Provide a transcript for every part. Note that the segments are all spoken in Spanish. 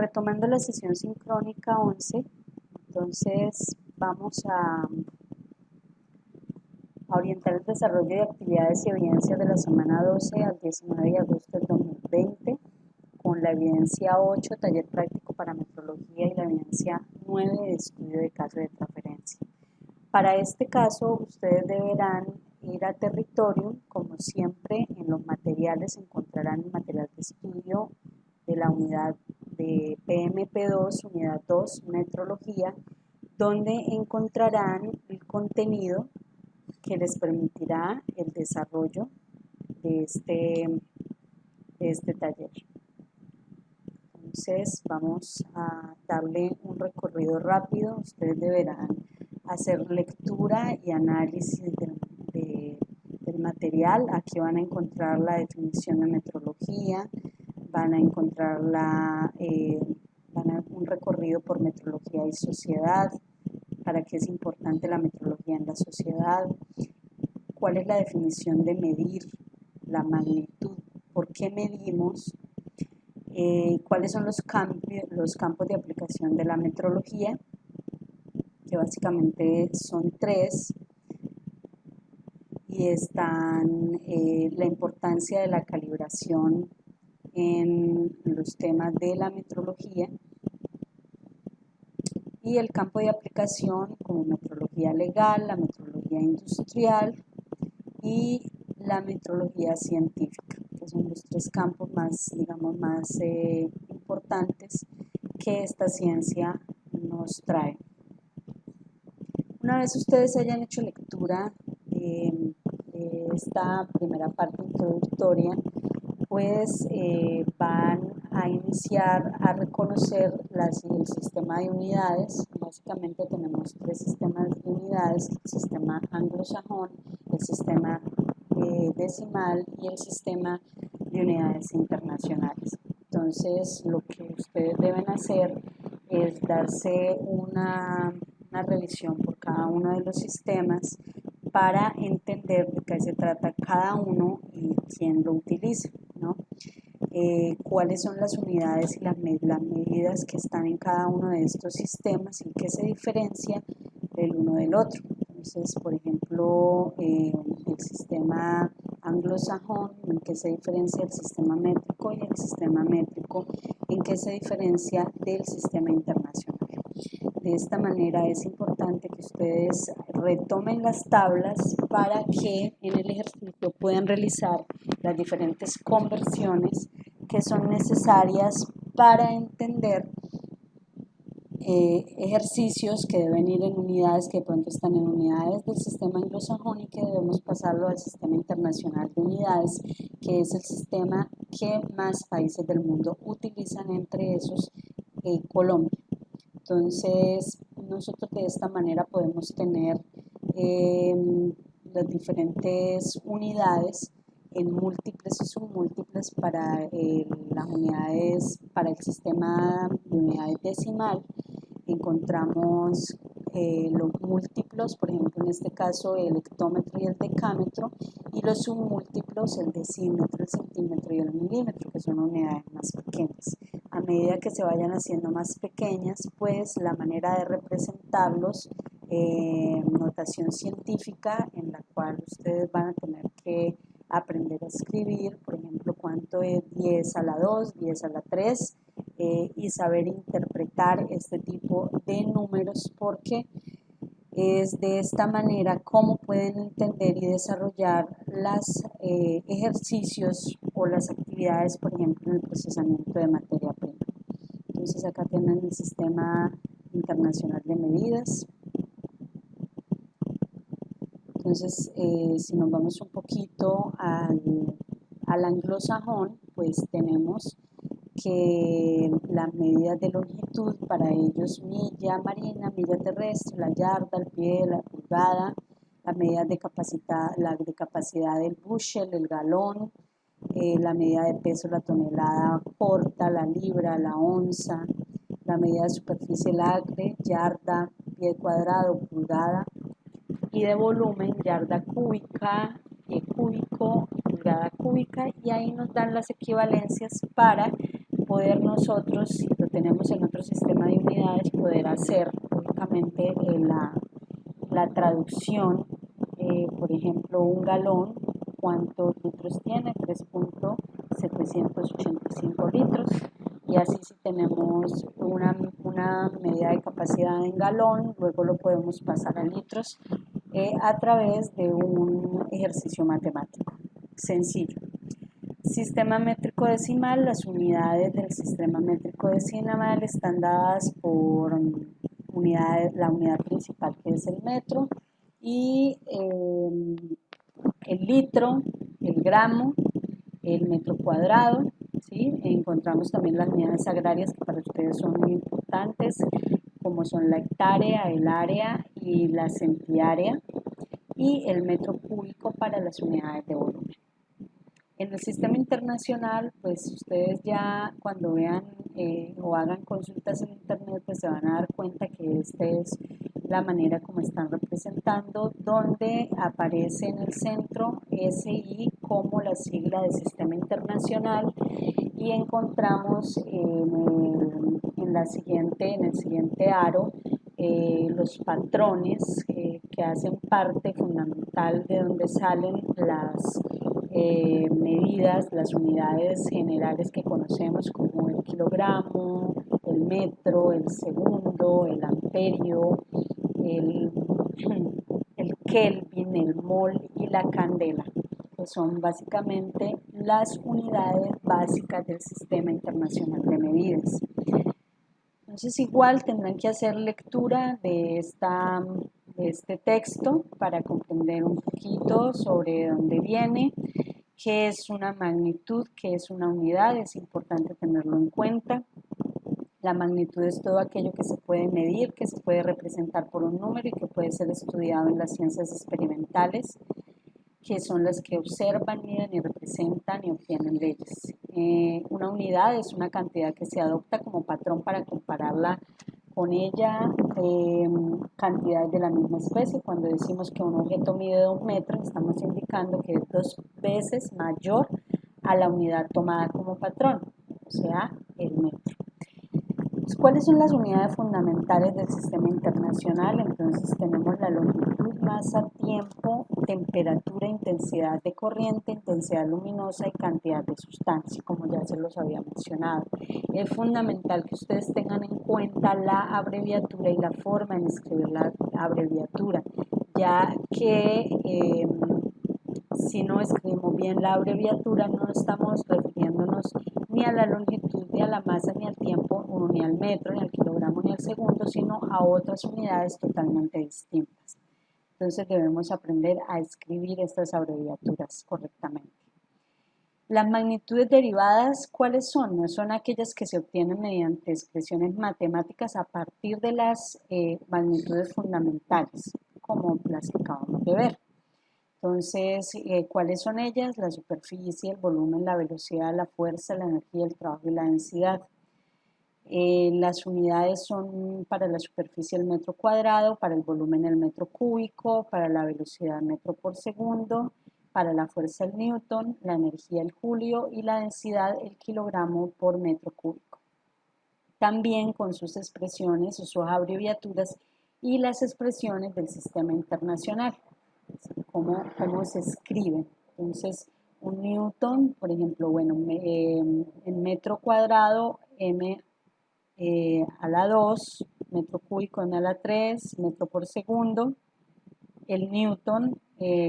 Retomando la sesión sincrónica 11, entonces vamos a orientar el desarrollo de actividades y evidencias de la semana 12 al 19 de agosto del 2020 con la evidencia 8, taller práctico para metrología, y la evidencia 9 de estudio de caso de transferencia. Para este caso, ustedes deberán ir a Territorium. Como siempre, en los materiales encontrarán el material de estudio de la unidad de PMP2, unidad 2, metrología, donde encontrarán el contenido que les permitirá el desarrollo de este taller. Entonces vamos a darle un recorrido rápido. Ustedes deberán hacer lectura y análisis del material. Aquí van a encontrar la definición de metrología, van a encontrar un recorrido por metrología y sociedad, para qué es importante la metrología en la sociedad, cuál es la definición de medir, la magnitud, por qué medimos, cuáles son los campos de aplicación de la metrología, que básicamente son 3, y están la importancia de la calibración en los temas de la metrología, y el campo de aplicación como metrología legal, la metrología industrial y la metrología científica, que son los 3 campos más importantes que esta ciencia nos trae. Una vez ustedes hayan hecho lectura de esta primera parte introductoria, pues van a iniciar a reconocer el sistema de unidades. Básicamente tenemos 3 sistemas de unidades: el sistema anglosajón, el sistema decimal y el sistema de unidades internacionales. Entonces, lo que ustedes deben hacer es darse una revisión por cada uno de los sistemas para entender de qué se trata cada uno y quién lo utiliza, ¿no? Cuáles son las unidades y las medidas que están en cada uno de estos sistemas y qué se diferencia del uno del otro. Entonces, por ejemplo, el sistema anglosajón, en qué se diferencia el sistema métrico, y el sistema métrico, en qué se diferencia del sistema internacional. De esta manera es importante que ustedes retomen las tablas para que en el ejercicio puedan realizar las diferentes conversiones que son necesarias para entender ejercicios que deben ir en unidades que de pronto están en unidades del sistema anglosajón y que debemos pasarlo al sistema internacional de unidades, que es el sistema que más países del mundo utilizan, entre esos Colombia. Entonces, nosotros de esta manera podemos tener las diferentes unidades en múltiples y submúltiples para las unidades, para el sistema de unidades decimal. Encontramos los múltiplos, por ejemplo en este caso el hectómetro y el decámetro, y los submúltiplos, el decímetro, el centímetro y el milímetro, que son unidades más pequeñas. A medida que se vayan haciendo más pequeñas, pues la manera de representarlos, notación científica en la cual ustedes van a tener que aprender a escribir, por ejemplo, cuánto es 10 a la 2, 10 a la 3, y saber interpretar este tipo de números, porque es de esta manera cómo pueden entender y desarrollar los ejercicios o las actividades, por ejemplo, en el procesamiento de materia prima. Entonces acá tienen el sistema internacional de medidas. Entonces, si nos vamos un poquito al anglosajón, pues tenemos que las medidas de longitud para ellos: milla marina, milla terrestre, la yarda, el pie, la pulgada, las medidas de capacidad del bushel, el galón, la medida de peso, la tonelada corta, la libra, la onza, la medida de superficie, el acre, yarda, pie cuadrado, pulgada, y de volumen, yarda cúbica, pie cúbico, pulgada cúbica, y ahí nos dan las equivalencias para poder nosotros, si lo tenemos en otro sistema de unidades, poder hacer lógicamente la traducción. Por ejemplo, un galón, ¿cuántos litros tiene? 3.785 litros. Y así, si tenemos una medida de capacidad en galón, luego lo podemos pasar a litros a través de un ejercicio matemático sencillo. Sistema métrico decimal. Las unidades del sistema métrico decimal están dadas por la unidad principal, que es el metro, y el litro, el gramo, el metro cuadrado, ¿sí? Encontramos también las unidades agrarias, que para ustedes son muy importantes, como son la hectárea, el área y la centiárea, y el metro cúbico para las unidades de volumen. En el sistema internacional, pues ustedes ya cuando vean o hagan consultas en internet, pues se van a dar cuenta que esta es la manera como están representando, donde aparece en el centro SI como la sigla del sistema internacional, y encontramos en el siguiente aro los patrones que hacen parte fundamental de donde salen las medidas, las unidades generales que conocemos, como el kilogramo, el metro, el segundo, el amperio, el Kelvin, el mol y la candela, que son básicamente las unidades básicas del sistema internacional de medidas. Entonces, igual tendrán que hacer lectura de este texto para comprender un poquito sobre dónde viene, qué es una magnitud, qué es una unidad. Es importante tenerlo en cuenta. La magnitud es todo aquello que se puede medir, que se puede representar por un número y que puede ser estudiado en las ciencias experimentales, que son las que observan, miden y representan y obtienen leyes. Una unidad es una cantidad que se adopta como patrón para compararla con ella, cantidades de la misma especie. Cuando decimos que un objeto mide 2 metros, estamos indicando que es 2 veces mayor a la unidad tomada como patrón, o sea, el metro. ¿Cuáles son las unidades fundamentales del sistema internacional? Entonces tenemos la longitud, masa, tiempo, temperatura, intensidad de corriente, intensidad luminosa y cantidad de sustancia, como ya se los había mencionado. Es fundamental que ustedes tengan en cuenta la abreviatura y la forma en escribir la abreviatura, ya que si no escribimos bien la abreviatura, no estamos refiriéndonos ni a la longitud, ni a la masa, ni al tiempo, ni al metro, ni al kilogramo, ni al segundo, sino a otras unidades totalmente distintas. Entonces debemos aprender a escribir estas abreviaturas correctamente. Las magnitudes derivadas, ¿cuáles son? No son aquellas que se obtienen mediante expresiones matemáticas a partir de las magnitudes fundamentales, como las que acabamos de ver. Entonces, ¿cuáles son ellas? La superficie, el volumen, la velocidad, la fuerza, la energía, el trabajo y la densidad. Las unidades son para la superficie el metro cuadrado, para el volumen el metro cúbico, para la velocidad el metro por segundo, para la fuerza el newton, la energía el julio y la densidad el kilogramo por metro cúbico. También con sus expresiones o sus abreviaturas y las expresiones del sistema internacional. Cómo se escribe. Entonces, un newton, por ejemplo, bueno, en metro cuadrado, m a la 2, metro cúbico m a la 3, metro por segundo. El newton,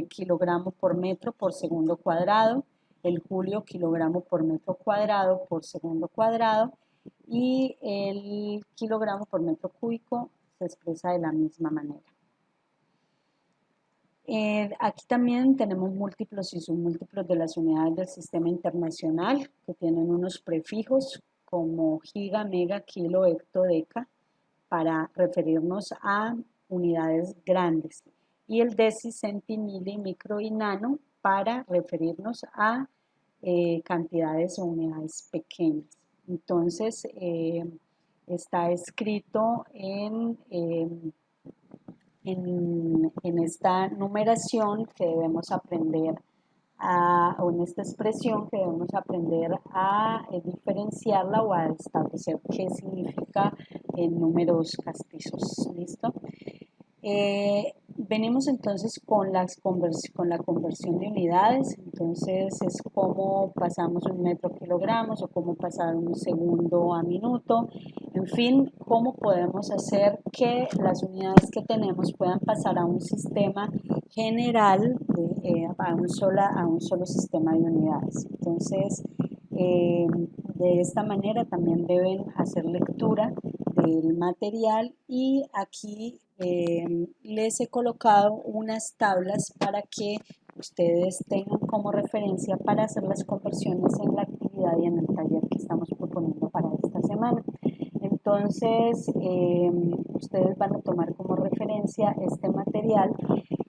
kilogramo por metro por segundo cuadrado. El julio, kilogramo por metro cuadrado por segundo cuadrado. Y el kilogramo por metro cúbico se expresa de la misma manera. Aquí también tenemos múltiplos y submúltiplos de las unidades del sistema internacional, que tienen unos prefijos como giga, mega, kilo, hecto, deca, para referirnos a unidades grandes, y el deci, centi, mili, micro y nano para referirnos a cantidades o unidades pequeñas. Entonces, está escrito en esta numeración que debemos aprender o en esta expresión que debemos aprender a diferenciarla o a establecer qué significa en números castizos. ¿Listo? Venimos entonces con la conversión de unidades. Entonces es cómo pasamos un metro a kilogramos o cómo pasar un segundo a minuto. En fin, cómo podemos hacer que las unidades que tenemos puedan pasar a un sistema general, a un solo sistema de unidades. Entonces, de esta manera también deben hacer lectura del material, y aquí les he colocado unas tablas para que ustedes tengan como referencia para hacer las conversiones en la actividad y en el taller que estamos proponiendo para esta semana. Entonces, ustedes van a tomar como referencia este material.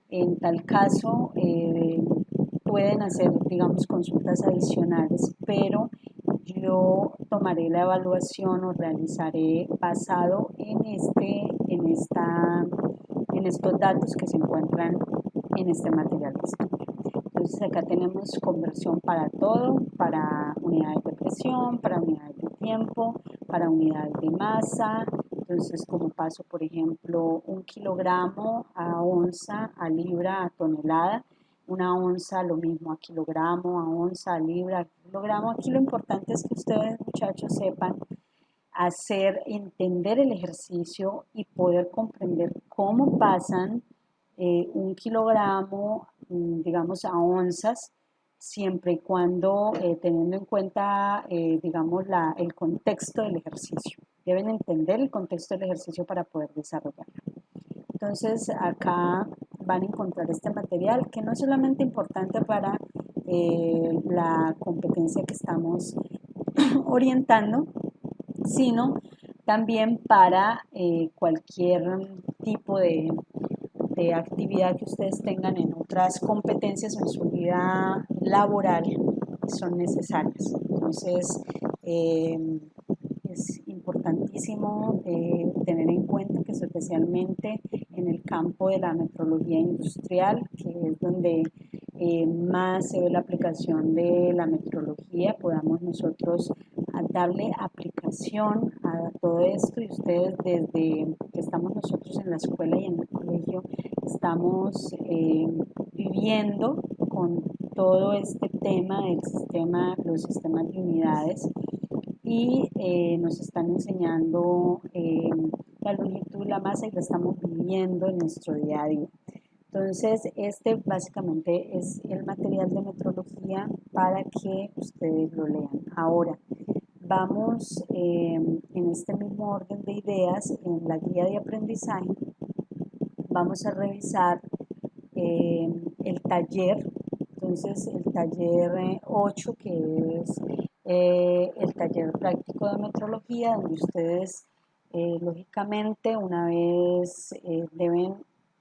En tal caso, pueden hacer, digamos, consultas adicionales, pero yo tomaré la evaluación o realizaré basado en estos datos que se encuentran en este material de estudio. Entonces acá tenemos conversión para todo, para unidades de presión, para unidades de tiempo, para unidades de masa. Entonces, como paso, por ejemplo, 1 kilogramo a onza, a libra, a tonelada. Una onza, lo mismo, a kilogramo, a onza, a libra, a kilogramo. Aquí lo importante es que ustedes, muchachos, sepan entender el ejercicio y poder comprender cómo pasan 1 kilogramo, digamos, a onzas, siempre y cuando teniendo en cuenta, digamos, el contexto del ejercicio. Deben entender el contexto del ejercicio para poder desarrollarlo. Entonces, acá van a encontrar este material que no es solamente importante para la competencia que estamos orientando, sino también para cualquier tipo de actividad que ustedes tengan en otras competencias en su vida laboral, son necesarias. Entonces, es importantísimo tener en cuenta que especialmente en el campo de la metrología industrial, que es donde más se ve la aplicación de la metrología, podamos nosotros darle aplicación a todo esto, y ustedes desde que estamos nosotros en la escuela y en el colegio estamos viviendo con todo este tema del los sistemas de unidades, y nos están enseñando la longitud, la masa, y la estamos viviendo en nuestro día a día. Entonces, este básicamente es el material de metrología para que ustedes lo lean. Ahora, vamos en este mismo orden de ideas, en la guía de aprendizaje, vamos a revisar el taller. Entonces, el taller 8, que es el taller práctico de metrología, donde ustedes lógicamente una vez deben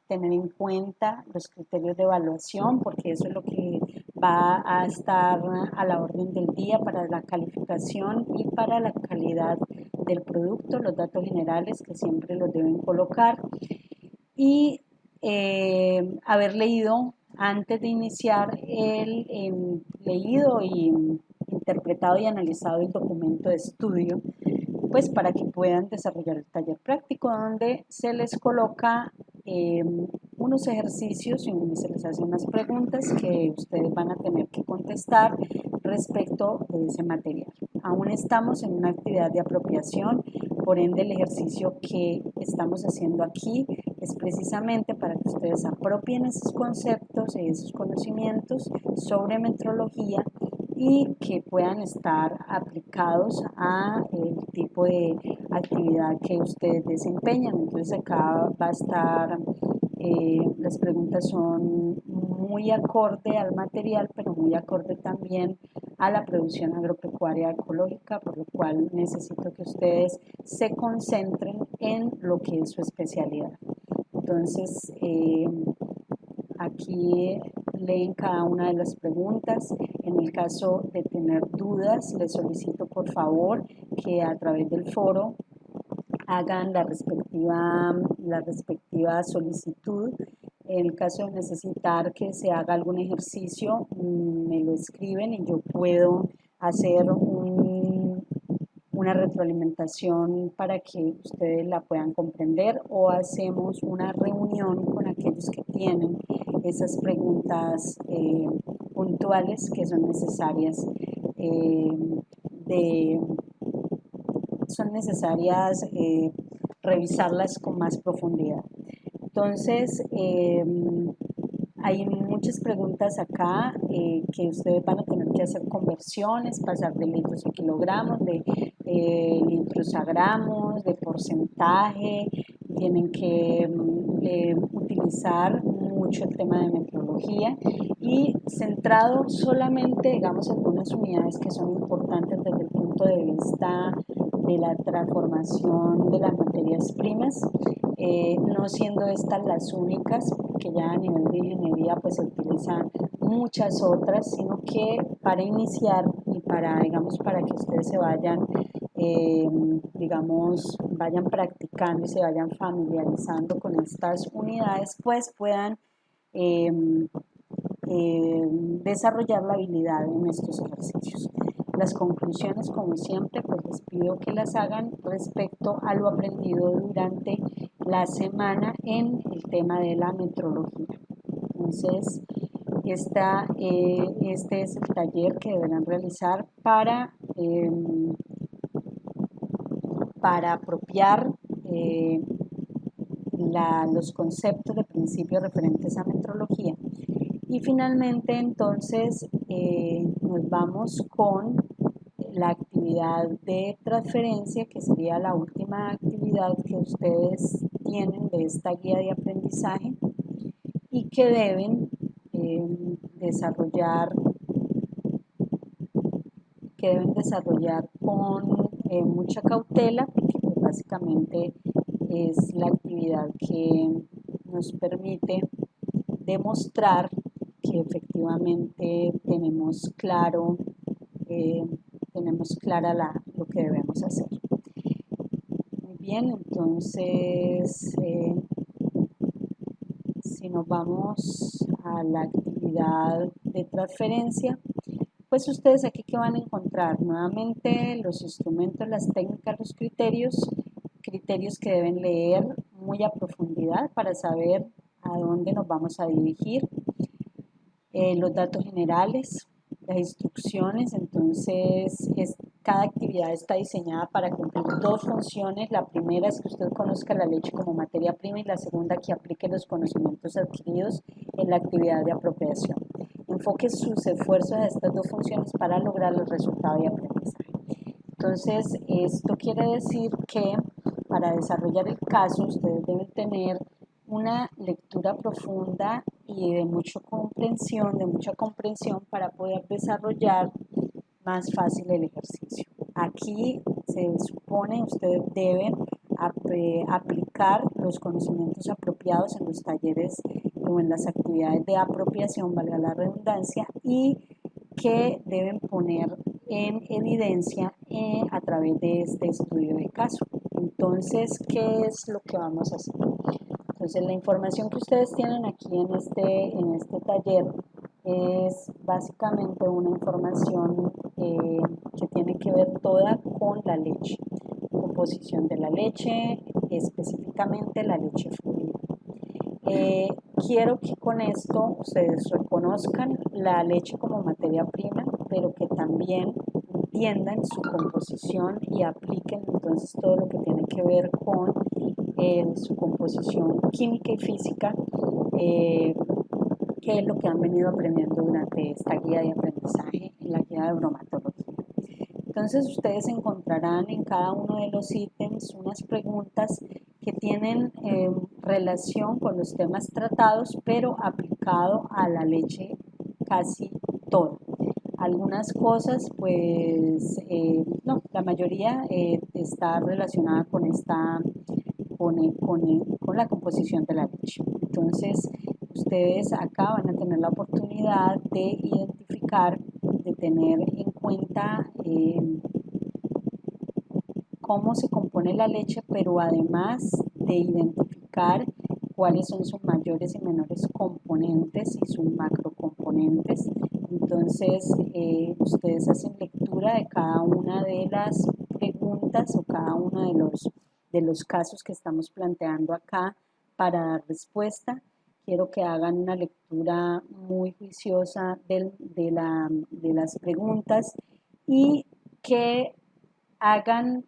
tener en cuenta los criterios de evaluación, porque eso es lo que va a estar a la orden del día para la calificación y para la calidad del producto, los datos generales que siempre los deben colocar, y haber leído antes de iniciar leído y interpretado y analizado el documento de estudio, pues para que puedan desarrollar el taller práctico, donde se les coloca unos ejercicios y se les hacen unas preguntas que ustedes van a tener que contestar respecto de ese material. Aún estamos en una actividad de apropiación, por ende el ejercicio que estamos haciendo aquí es precisamente para que ustedes apropien esos conceptos y esos conocimientos sobre metrología y que puedan estar aplicados a el tipo de actividad que ustedes desempeñan. Entonces acá va a estar, las preguntas son muy acorde al material, pero muy acorde también a la producción agropecuaria ecológica, por lo cual necesito que ustedes se concentren en lo que es su especialidad. Entonces, aquí leen cada una de las preguntas. En el caso de tener dudas, les solicito por favor que a través del foro hagan la respectiva solicitud En el caso de necesitar que se haga algún ejercicio, me lo escriben y yo puedo hacer una retroalimentación para que ustedes la puedan comprender, o hacemos una reunión con aquellos que tienen esas preguntas puntuales que son necesarias de son necesarias revisarlas con más profundidad. Entonces, hay muchas preguntas acá que ustedes van a tener que hacer conversiones, pasar de litros a kilogramos, de litros a gramos, de porcentaje. Tienen que utilizar mucho el tema de metrología y centrado solamente, digamos, en algunas unidades que son importantes desde el punto de vista de la transformación de las materias primas, no siendo estas las únicas, porque ya a nivel de ingeniería pues se utilizan muchas otras, sino que para iniciar y para, digamos, para que ustedes se vayan, digamos, vayan practicando y se vayan familiarizando con estas unidades, pues puedan desarrollar la habilidad en estos ejercicios. Las conclusiones, como siempre, pues les pido que las hagan respecto a lo aprendido durante la semana en el tema de la metrología. Entonces, este es el taller que deberán realizar para apropiar los conceptos de principios referentes a metrología. Y finalmente, entonces, nos vamos con la actividad de transferencia, que sería la última actividad que ustedes tienen de esta guía de aprendizaje y que deben desarrollar con mucha cautela, porque pues, básicamente es la actividad que nos permite demostrar que efectivamente tenemos clara lo que debemos hacer. Muy bien, entonces si nos vamos a la actividad de transferencia, pues ustedes aquí que van a encontrar nuevamente los instrumentos, las técnicas, los criterios que deben leer muy a profundidad para saber a dónde nos vamos a dirigir, los datos generales, las instrucciones. Entonces cada actividad está diseñada para cumplir dos funciones. La primera es que usted conozca la leche como materia prima y la segunda que aplique los conocimientos adquiridos en la actividad de apropiación. Enfoque sus esfuerzos a estas dos funciones para lograr el resultado de aprendizaje. Entonces, esto quiere decir que para desarrollar el caso ustedes deben tener una lectura profunda y de mucha comprensión para poder desarrollar más fácil el ejercicio. Aquí se supone ustedes deben aplicar los conocimientos apropiados en los talleres o en las actividades de apropiación, valga la redundancia, y que deben poner en evidencia a través de este estudio de caso. Entonces, ¿qué es lo que vamos a hacer? Entonces, la información que ustedes tienen aquí en este taller es básicamente una información que tiene que ver toda con la leche, composición de la leche, específicamente la leche fluida. Quiero que con esto ustedes reconozcan la leche como materia prima, pero que también entiendan su composición y apliquen entonces todo lo que tiene que ver con su composición química y física, que es lo que han venido aprendiendo durante esta guía de aprendizaje en la guía de bromatología. Entonces ustedes encontrarán en cada uno de los ítems unas preguntas que tienen relación con los temas tratados, pero aplicado a la leche casi todo. Algunas cosas, pues, no, la mayoría está relacionada con la composición de la leche. Entonces, ustedes acá van a tener la oportunidad de identificar, de tener en cuenta cómo se compone la leche, pero además de identificar cuáles son sus mayores y menores componentes y sus macrocomponentes. Entonces, ustedes hacen lectura de cada una de las preguntas o cada uno de los casos que estamos planteando acá para dar respuesta. Quiero que hagan una lectura muy juiciosa de las preguntas y que hagan,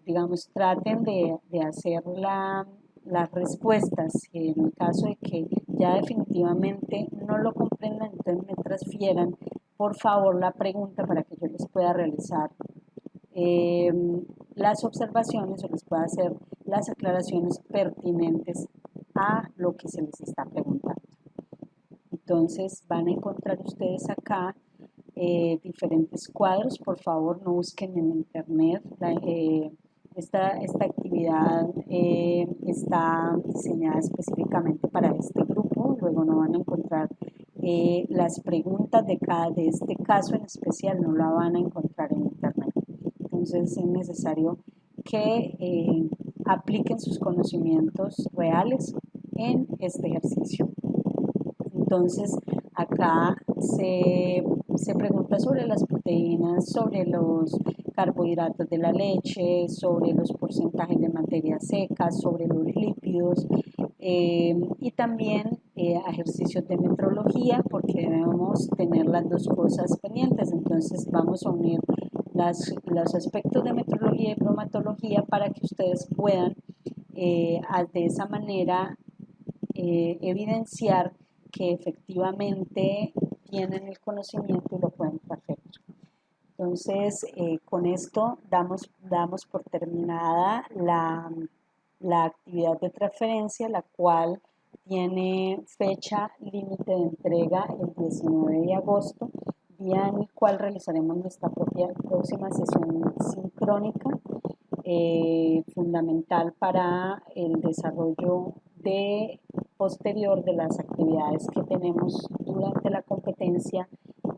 digamos, traten de hacer las respuestas. En el caso de que ya definitivamente no lo comprendan, entonces me transfieran, por favor, la pregunta para que yo les pueda realizar las observaciones o les pueda hacer las aclaraciones pertinentes a lo que se les está preguntando. Entonces van a encontrar ustedes acá diferentes cuadros. Por favor, no busquen en internet. Esta actividad está diseñada específicamente para este grupo. Luego no van a encontrar las preguntas de este caso en especial, no la van a encontrar en internet. Entonces es necesario que apliquen sus conocimientos reales en este ejercicio. Entonces acá se pregunta sobre las proteínas, sobre los carbohidratos de la leche, sobre los porcentajes de materia seca, sobre los lípidos y también ejercicios de metrología, porque debemos tener las dos cosas pendientes. Entonces vamos a unir los aspectos de metrología y bromatología para que ustedes puedan de esa manera evidenciar que efectivamente tienen el conocimiento y lo pueden perfecto. Entonces, con esto damos por terminada la actividad de transferencia, la cual tiene fecha límite de entrega el 19 de agosto, día en el cual realizaremos nuestra próxima sesión sincrónica, fundamental para el desarrollo posterior de las actividades que tenemos durante la competencia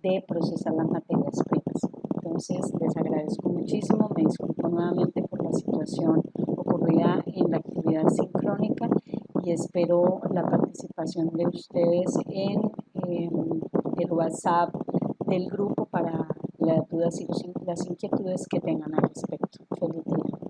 de procesar las materias primas. Entonces, les agradezco muchísimo, me disculpo nuevamente por la situación ocurrida en la actividad sincrónica y espero la participación de ustedes en el WhatsApp del grupo para las dudas y las inquietudes que tengan al respecto. Feliz día.